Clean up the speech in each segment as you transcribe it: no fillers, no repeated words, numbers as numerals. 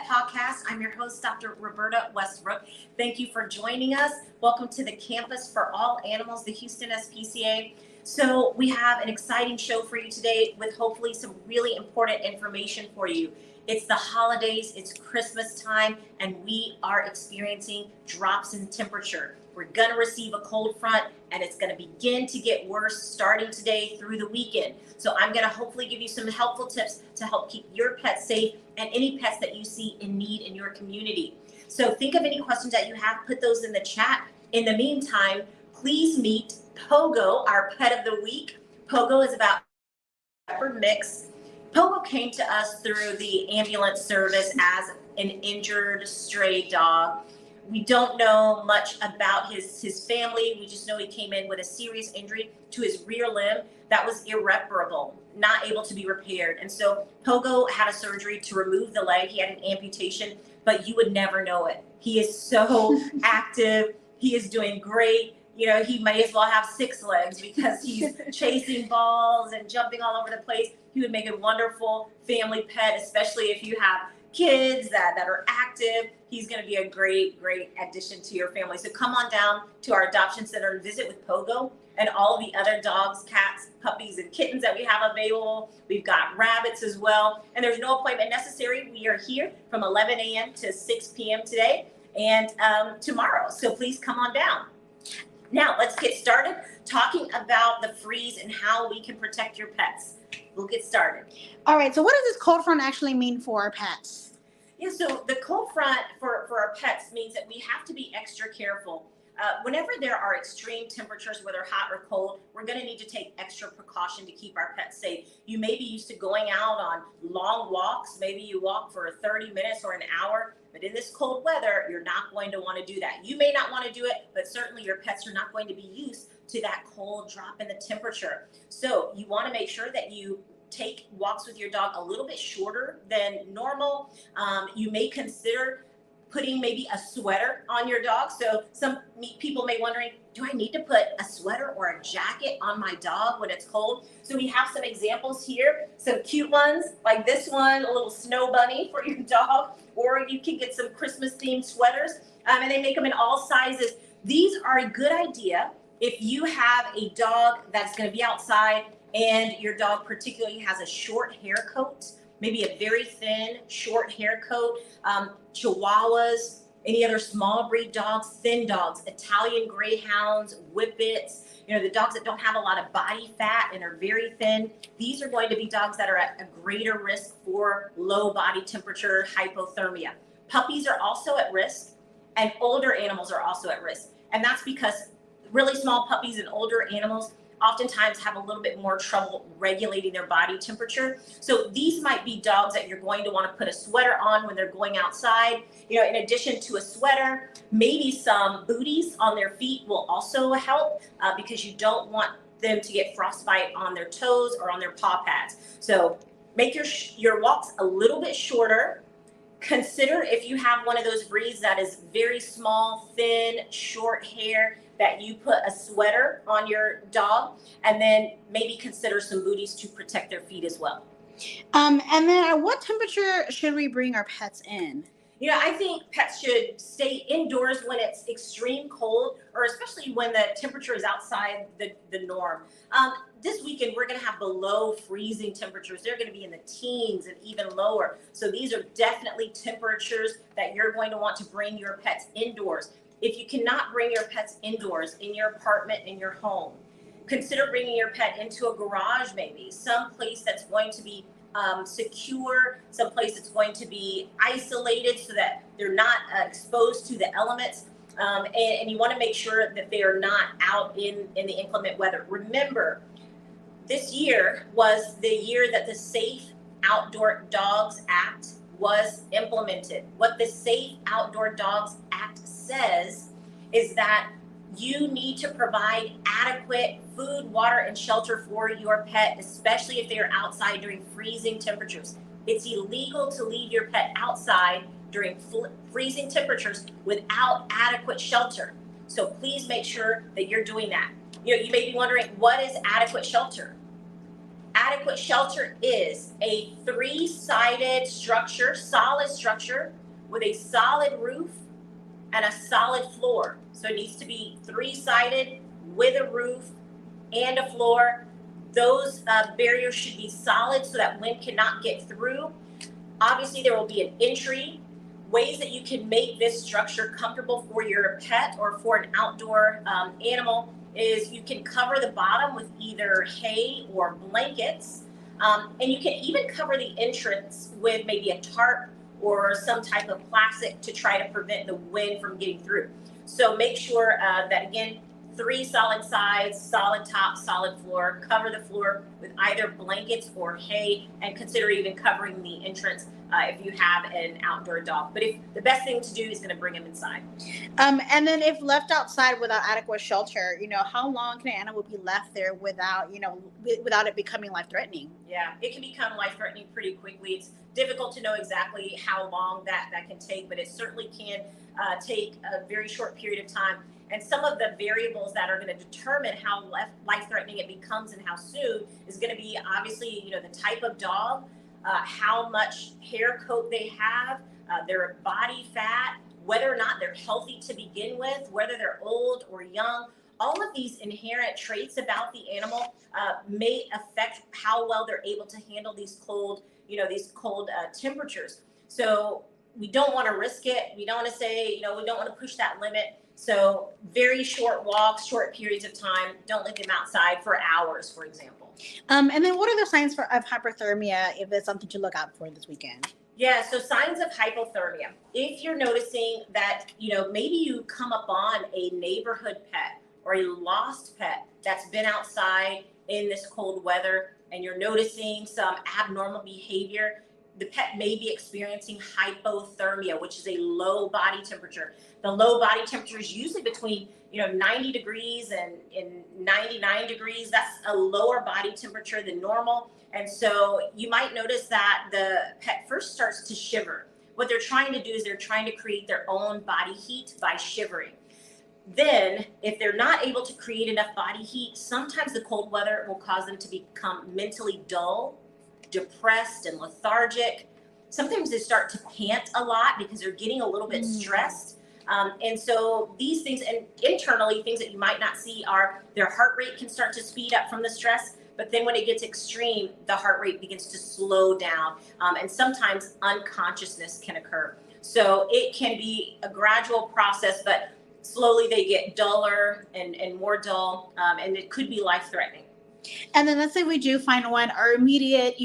Pawcast. I'm your host, Dr. Roberta Westbrook. Thank you for joining us. Welcome to the Campus for All Animals, the Houston SPCA. So we have an exciting show for you today with hopefully some really important information for you. It's the holidays, it's Christmas time, and we are experiencing drops in temperature. We're going to receive a cold front, and it's going to begin to get worse starting today through the weekend. So I'm going to hopefully give you some helpful tips to help keep your pets safe and any pets that you see in need in your community. So think of any questions that you have, put those in the chat. In the meantime, please meet Pogo, our pet of the week. Pogo is about shepherd mix. Pogo came to us through the ambulance service as an injured stray dog. We don't know much about his family. We just know he came in with a serious injury to his rear limb that was irreparable, not able to be repaired. And so Pogo had a surgery to remove the leg. He had an amputation, but you would never know it. He is so active. He is doing great. You know, he may as well have 6 legs because he's chasing balls and jumping all over the place. He would make a wonderful family pet, especially if you have kids that are active. He's going to be a great addition to your family. So come on down to our adoption center and visit with Pogo and all of the other dogs, cats, puppies, and kittens that we have available. We've got rabbits as well. And there's no appointment necessary. We are here from 11 a.m. to 6 p.m. today and tomorrow. So please come on down. Now let's get started talking about the freeze and how we can protect your pets. We'll get started. All right, so what does this cold front actually mean for our pets? Yeah, so the cold front for our pets means that we have to be extra careful. Whenever there are extreme temperatures, whether hot or cold, we're going to need to take extra precaution to keep our pets safe. You may be used to going out on long walks. Maybe you walk for 30 minutes or an hour. But in this cold weather, you're not going to want to do that. You may not want to do it, but certainly your pets are not going to be used to that cold drop in the temperature. So you want to make sure that you take walks with your dog a little bit shorter than normal. You may consider putting maybe a sweater on your dog. So some people may wondering, do I need to put a sweater or a jacket on my dog when it's cold? So we have some examples here, some cute ones like this one, a little snow bunny for your dog, or you can get some Christmas themed sweaters, and they make them in all sizes. These are a good idea if you have a dog that's going to be outside and your dog particularly has a short hair coat, maybe a very thin, short hair coat, Chihuahuas, any other small breed dogs, thin dogs, Italian Greyhounds, Whippets, you know, the dogs that don't have a lot of body fat and are very thin. These are going to be dogs that are at a greater risk for low body temperature, hypothermia. Puppies are also at risk, and older animals are also at risk. And that's because really small puppies and older animals oftentimes have a little bit more trouble regulating their body temperature. So these might be dogs that you're going to want to put a sweater on when they're going outside. You know, in addition to a sweater, maybe some booties on their feet will also help because you don't want them to get frostbite on their toes or on their paw pads. So make your walks a little bit shorter. Consider if you have one of those breeds that is very small, thin, short hair, that you put a sweater on your dog, and then maybe consider some booties to protect their feet as well. And then at what temperature should we bring our pets in? You know, I think pets should stay indoors when it's extreme cold, or especially when the temperature is outside the norm. This weekend, we're going to have below freezing temperatures. They're going to be in the teens and even lower. So these are definitely temperatures that you're going to want to bring your pets indoors. If you cannot bring your pets indoors in your apartment, in your home, consider bringing your pet into a garage maybe, some place that's going to be secure, some place that's going to be isolated so that they're not exposed to the elements. And you want to make sure that they are not out in the inclement weather. Remember, this year was the year that the Safe Outdoor Dogs Act was implemented. What the Safe Outdoor Dogs Act says is that you need to provide adequate food, water, and shelter for your pet, especially if they are outside during freezing temperatures. It's illegal to leave your pet outside during freezing temperatures without adequate shelter. So please make sure that you're doing that. You know, you may be wondering, what is adequate shelter? Adequate shelter is a 3-sided structure, solid structure with a solid roof and a solid floor. So it needs to be 3-sided with a roof and a floor. Those barriers should be solid so that wind cannot get through. Obviously, there will be an entry. Ways that you can make this structure comfortable for your pet or for an outdoor animal is you can cover the bottom with either hay or blankets. And you can even cover the entrance with maybe a tarp or some type of plastic to try to prevent the wind from getting through. So make sure that, again, 3 solid sides, solid top, solid floor. Cover the floor with either blankets or hay, and consider even covering the entrance if you have an outdoor dog. But if the best thing to do is going to bring them inside. And then if left outside without adequate shelter, how long can an animal be left there without it becoming life-threatening? Yeah, it can become life-threatening pretty quickly. It's difficult to know exactly how long that can take, but it certainly can take a very short period of time. And some of the variables that are going to determine how life-threatening it becomes and how soon is going to be obviously, the type of dog, how much hair coat they have, their body fat, whether or not they're healthy to begin with, whether they're old or young. All of these inherent traits about the animal may affect how well they're able to handle these cold temperatures. So we don't want to risk it. We don't want to say, we don't want to push that limit. So very short walks, short periods of time. Don't let them outside for hours, for example. And then what are the signs of hypothermia if there's something to look out for this weekend? Yeah, so signs of hypothermia. If you're noticing that, maybe you come upon a neighborhood pet or a lost pet that's been outside in this cold weather and you're noticing some abnormal behavior, the pet may be experiencing hypothermia, which is a low body temperature. The low body temperature is usually between 90 degrees and 99 degrees. That's a lower body temperature than normal. And so you might notice that the pet first starts to shiver. What they're trying to do is they're trying to create their own body heat by shivering. Then, if they're not able to create enough body heat, sometimes the cold weather will cause them to become mentally dull, depressed, and lethargic. Sometimes they start to pant a lot because they're getting a little bit stressed. And so these things, and internally, things that you might not see are their heart rate can start to speed up from the stress. But then when it gets extreme, the heart rate begins to slow down. And sometimes unconsciousness can occur. So it can be a gradual process, but slowly they get duller and more dull, and it could be life-threatening. And then let's say we do find one, our immediate,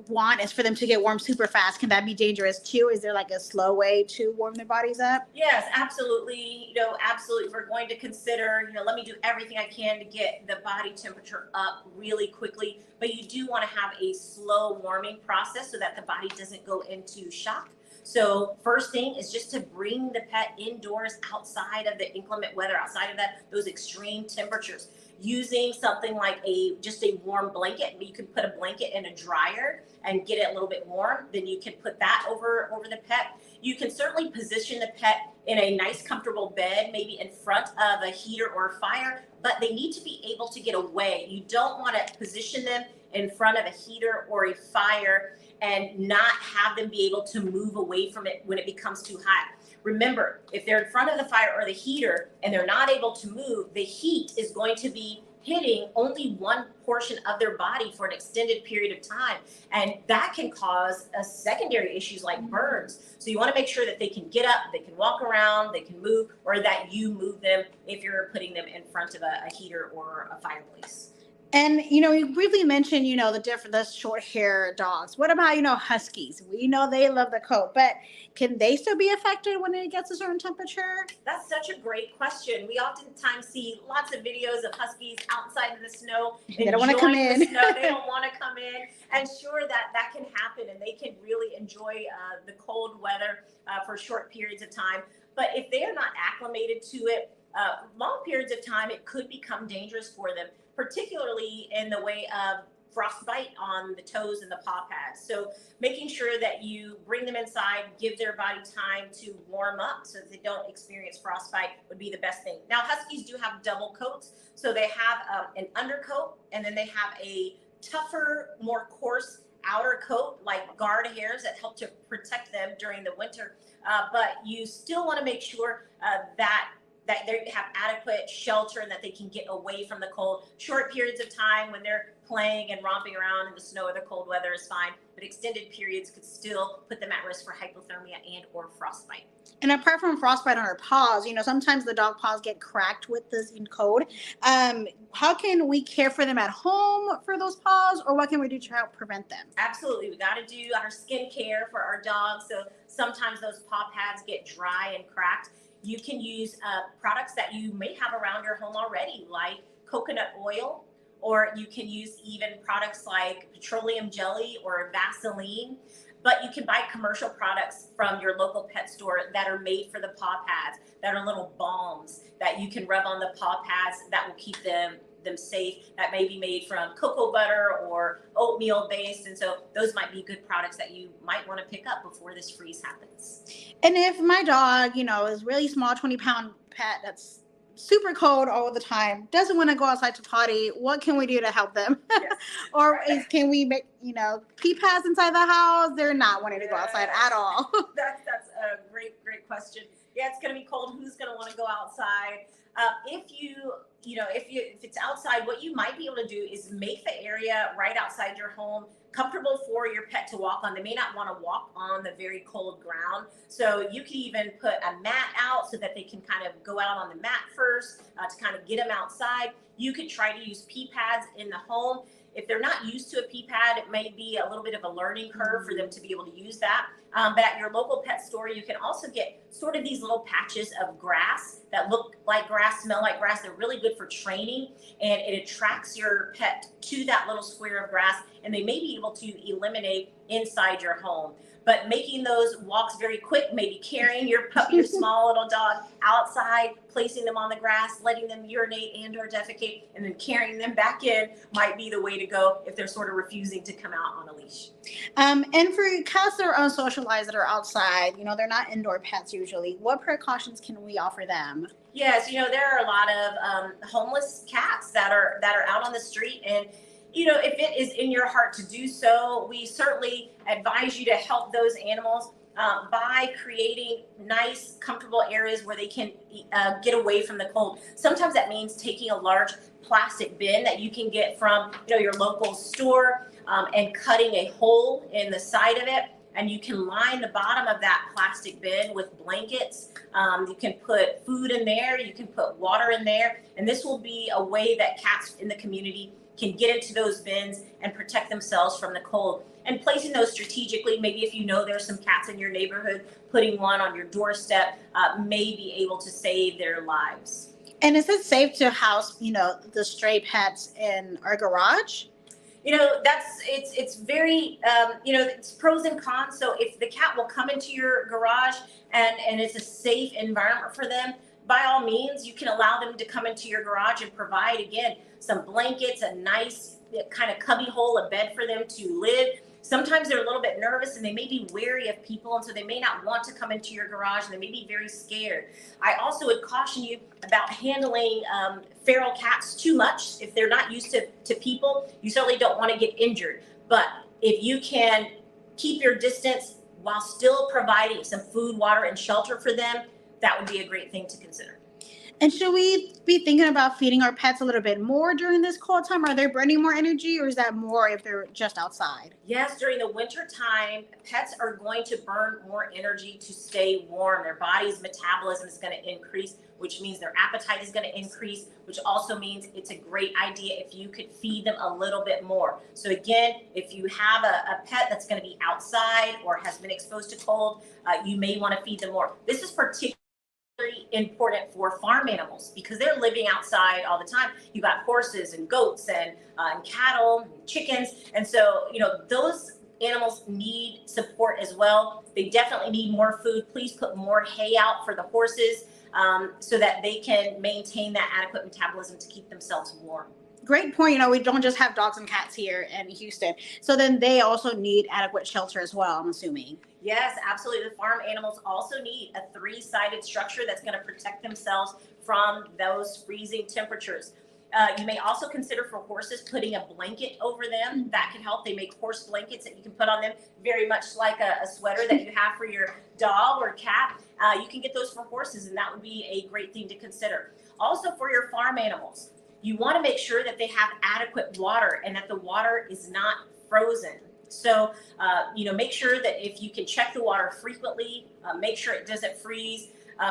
want is for them to get warm super fast. Can that be dangerous too? Is there like a slow way to warm their bodies up? Yes, absolutely. Absolutely. If we're going to consider, let me do everything I can to get the body temperature up really quickly, but you do want to have a slow warming process so that the body doesn't go into shock. So first thing is just to bring the pet indoors outside of the inclement weather, outside of those extreme temperatures. Using something like just a warm blanket. You can put a blanket in a dryer and get it a little bit warm. Then you can put that over the pet. You can certainly position the pet in a nice, comfortable bed, maybe in front of a heater or a fire, but they need to be able to get away. You don't want to position them in front of a heater or a fire and not have them be able to move away from it when it becomes too hot. Remember, if they're in front of the fire or the heater and they're not able to move, the heat is going to be hitting only one portion of their body for an extended period of time. And that can cause secondary issues like burns. So you want to make sure that they can get up, they can walk around, they can move, or that you move them if you're putting them in front of a heater or a fireplace. And, you briefly mentioned, the short hair dogs. What about, huskies? We know they love the coat, but can they still be affected when it gets a certain temperature? That's such a great question. We oftentimes see lots of videos of huskies outside in the snow. They don't want to come in. They don't want to come in. And sure, that can happen, and they can really enjoy the cold weather for short periods of time. But if they are not acclimated to it, long periods of time, it could become dangerous for them, particularly in the way of frostbite on the toes and the paw pads. So making sure that you bring them inside, give their body time to warm up so that they don't experience frostbite would be the best thing. Now, huskies do have double coats. So they have an undercoat, and then they have a tougher, more coarse outer coat, like guard hairs that help to protect them during the winter. but you still want to make sure that they have adequate shelter and that they can get away from the cold. Short periods of time when they're playing and romping around in the snow or the cold weather is fine, but extended periods could still put them at risk for hypothermia and or frostbite. And apart from frostbite on our paws, sometimes the dog paws get cracked with this in cold. How can we care for them at home for those paws, or what can we do to help prevent them? Absolutely. We got to do our skin care for our dogs. So sometimes those paw pads get dry and cracked. You can use products that you may have around your home already, like coconut oil, or you can use even products like petroleum jelly or Vaseline. But you can buy commercial products from your local pet store that are made for the paw pads, that are little balms that you can rub on the paw pads that will keep them safe, that may be made from cocoa butter or oatmeal based. And so those might be good products that you might want to pick up before this freeze happens. And if my dog, is really small, 20-pound pet that's super cold all the time, doesn't want to go outside to potty, what can we do to help them? Yes. Or can we make, pee pads inside the house? They're not wanting to go outside at all. That's a great question. Yeah, it's going to be cold. Who's going to want to go outside? If it's outside, what you might be able to do is make the area right outside your home comfortable for your pet to walk on. They may not want to walk on the very cold ground. So you can even put a mat out so that they can kind of go out on the mat first to kind of get them outside. You could try to use pee pads in the home. If they're not used to a pee pad, it may be a little bit of a learning curve for them to be able to use that. But at your local pet store, you can also get sort of these little patches of grass that look like grass, smell like grass. They're really good for training, and it attracts your pet to that little square of grass, and they may be able to eliminate inside your home. But making those walks very quick, maybe carrying your puppy, your small little dog outside, placing them on the grass, letting them urinate and or defecate, and then carrying them back in might be the way to go if they're sort of refusing to come out on a leash. And for cats that are unsocialized that are outside, they're not indoor pets usually, what precautions can we offer them? Yes, there are a lot of homeless cats that are out on the street, and if it is in your heart to do so, we certainly advise you to help those animals by creating nice, comfortable areas where they can get away from the cold. Sometimes that means taking a large plastic bin that you can get from your local store and cutting a hole in the side of it. And you can line the bottom of that plastic bin with blankets. You can put food in there. You can put water in there. And this will be a way that cats in the community can get into those bins and protect themselves from the cold. And placing those strategically, maybe if there's some cats in your neighborhood, putting one on your doorstep may be able to save their lives. And is it safe to house, the stray pets in our garage? It's very, it's pros and cons. So if the cat will come into your garage and it's a safe environment for them, by all means, you can allow them to come into your garage and provide, again, some blankets, a nice kind of cubby hole, a bed for them to live. Sometimes they're a little bit nervous and they may be wary of people, and so they may not want to come into your garage, and they may be very scared. I also would caution you about handling feral cats too much. If they're not used to people, you certainly don't want to get injured. But if you can keep your distance while still providing some food, water, and shelter for them, that would be a great thing to consider. And should we be thinking about feeding our pets a little bit more during this cold time? Are they burning more energy, or is that more if they're just outside? Yes, during the winter time, pets are going to burn more energy to stay warm. Their body's metabolism is going to increase, which means their appetite is going to increase, which also means it's a great idea if you could feed them a little bit more. So again, if you have a pet that's going to be outside or has been exposed to cold, you may want to feed them more. This is particularly important for farm animals because they're living outside all the time. You got horses and goats and cattle and chickens, and so those animals need support as well. They definitely need more food. Please put more hay out for the horses so that they can maintain that adequate metabolism to keep themselves warm. Great point. We don't just have dogs and cats here in Houston. So then they also need adequate shelter as well, I'm assuming. Yes, absolutely. The farm animals also need a 3-sided structure that's going to protect themselves from those freezing temperatures. You may also consider for horses putting a blanket over them. That can help. They make horse blankets that you can put on them, very much like a sweater that you have for your dog or cat. You can get those for horses, and that would be a great thing to consider. Also for your farm animals, you want to make sure that they have adequate water and that the water is not frozen. So, make sure that if you can check the water frequently, make sure it doesn't freeze.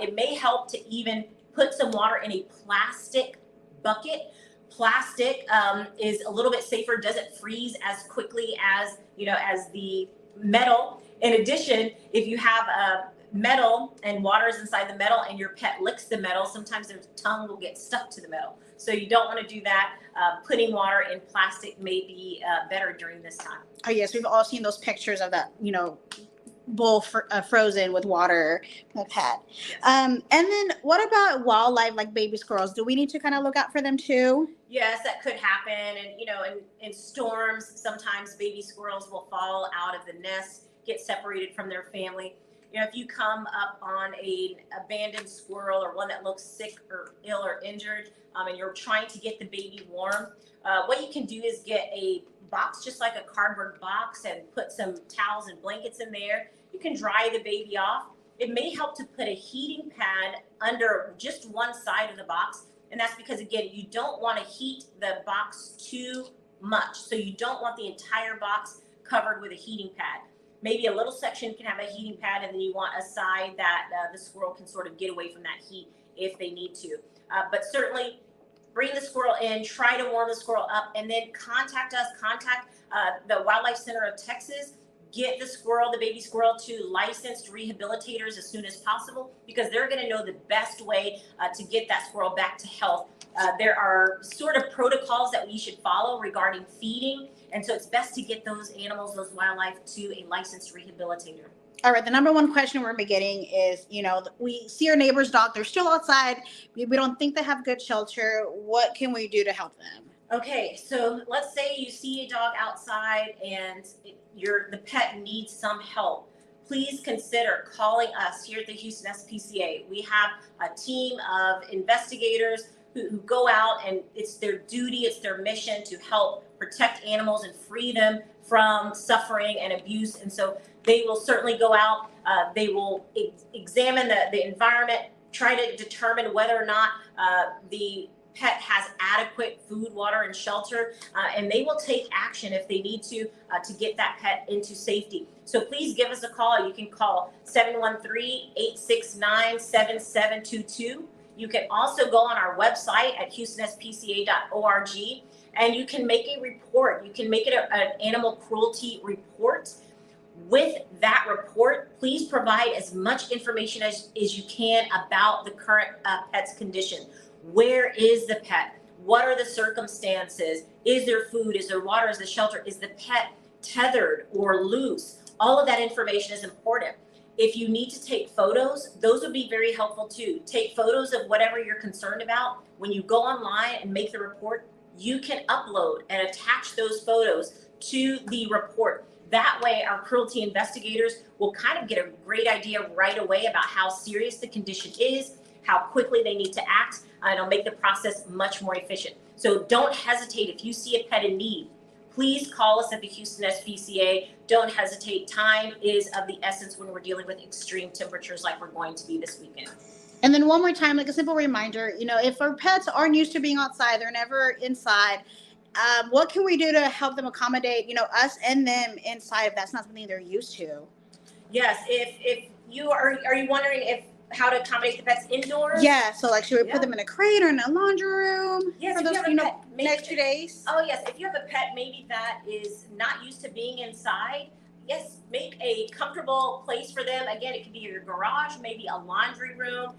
It may help to even put some water in a plastic bucket. Plastic is a little bit safer, doesn't freeze as quickly as, as the metal. In addition, if you have a metal and water is inside the metal and your pet licks the metal, sometimes their tongue will get stuck to the metal. So you don't want to do that. Putting water in plastic may be better during this time. Oh yes, we've all seen those pictures of that, bowl frozen with water from the pet. Yes. And then what about wildlife like baby squirrels? Do we need to kind of look out for them too? Yes, that could happen. And, in storms, sometimes baby squirrels will fall out of the nest, get separated from their family. If you come up on an abandoned squirrel or one that looks sick or ill or injured, and you're trying to get the baby warm, what you can do is get a box, just like a cardboard box, and put some towels and blankets in there. You can dry the baby off. It may help to put a heating pad under just one side of the box. And that's because, again, you don't want to heat the box too much. So you don't want the entire box covered with a heating pad. Maybe a little section can have a heating pad, and then you want a side that the squirrel can sort of get away from that heat if they need to. But certainly bring the squirrel in, try to warm the squirrel up, and then contact us, contact the Wildlife Center of Texas. Get the baby squirrel, to licensed rehabilitators as soon as possible, because they're going to know the best way to get that squirrel back to health. There are sort of protocols that we should follow regarding feeding, and so it's best to get those animals, those wildlife, to a licensed rehabilitator. All right, the number one question we're getting is, we see our neighbor's dog, they're still outside. We don't think they have good shelter. What can we do to help them? Okay, so let's say you see a dog outside and the pet needs some help. Please consider calling us here at the Houston SPCA. We have a team of investigators who go out, and it's their duty, it's their mission to help protect animals and free them from suffering and abuse. And so they will certainly go out, they will examine the environment, try to determine whether or not the pet has adequate food, water, and shelter, and they will take action if they need to get that pet into safety. So please give us a call. You can call 713-869-7722. You can also go on our website at houstonspca.org, and you can make a report. You can make it an animal cruelty report. With that report, please provide as much information as you can about the current pet's condition. Where is the pet? What are the circumstances? Is there food? Is there water? Is there shelter? Is the pet tethered or loose? All of that information is important. If you need to take photos, those would be very helpful too. Take photos of whatever you're concerned about. When you go online and make the report, you can upload and attach those photos to the report. That way, our cruelty investigators will kind of get a great idea right away about how serious the condition is, how quickly they need to act, and it'll make the process much more efficient. So don't hesitate. If you see a pet in need, please call us at the Houston SPCA. Don't hesitate. Time is of the essence when we're dealing with extreme temperatures like we're going to be this weekend. And then one more time, like a simple reminder, if our pets aren't used to being outside, they're never inside, what can we do to help them accommodate, us and them inside if that's not something they're used to? Yes. If you are you wondering how to accommodate the pets indoors? Yeah. So should we put them in a crate or in a laundry room for those, next 2 days? Oh yes. If you have a pet maybe that is not used to being inside, yes, make a comfortable place for them. Again, it could be your garage, maybe a laundry room.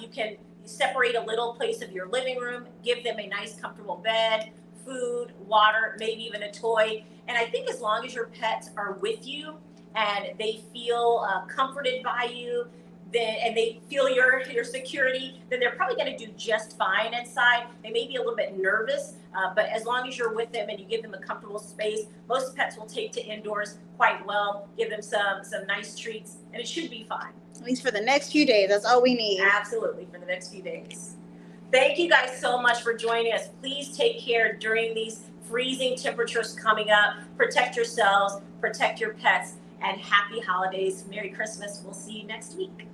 You can separate a little place of your living room, give them a nice comfortable bed, food, water, maybe even a toy. And I think as long as your pets are with you and they feel comforted by you, and they feel your security, then they're probably going to do just fine inside. They may be a little bit nervous, but as long as you're with them and you give them a comfortable space, most pets will take to indoors quite well. Give them some nice treats, and it should be fine. At least for the next few days, that's all we need. Absolutely, for the next few days. Thank you guys so much for joining us. Please take care during these freezing temperatures coming up. Protect yourselves, protect your pets, and happy holidays. Merry Christmas. We'll see you next week.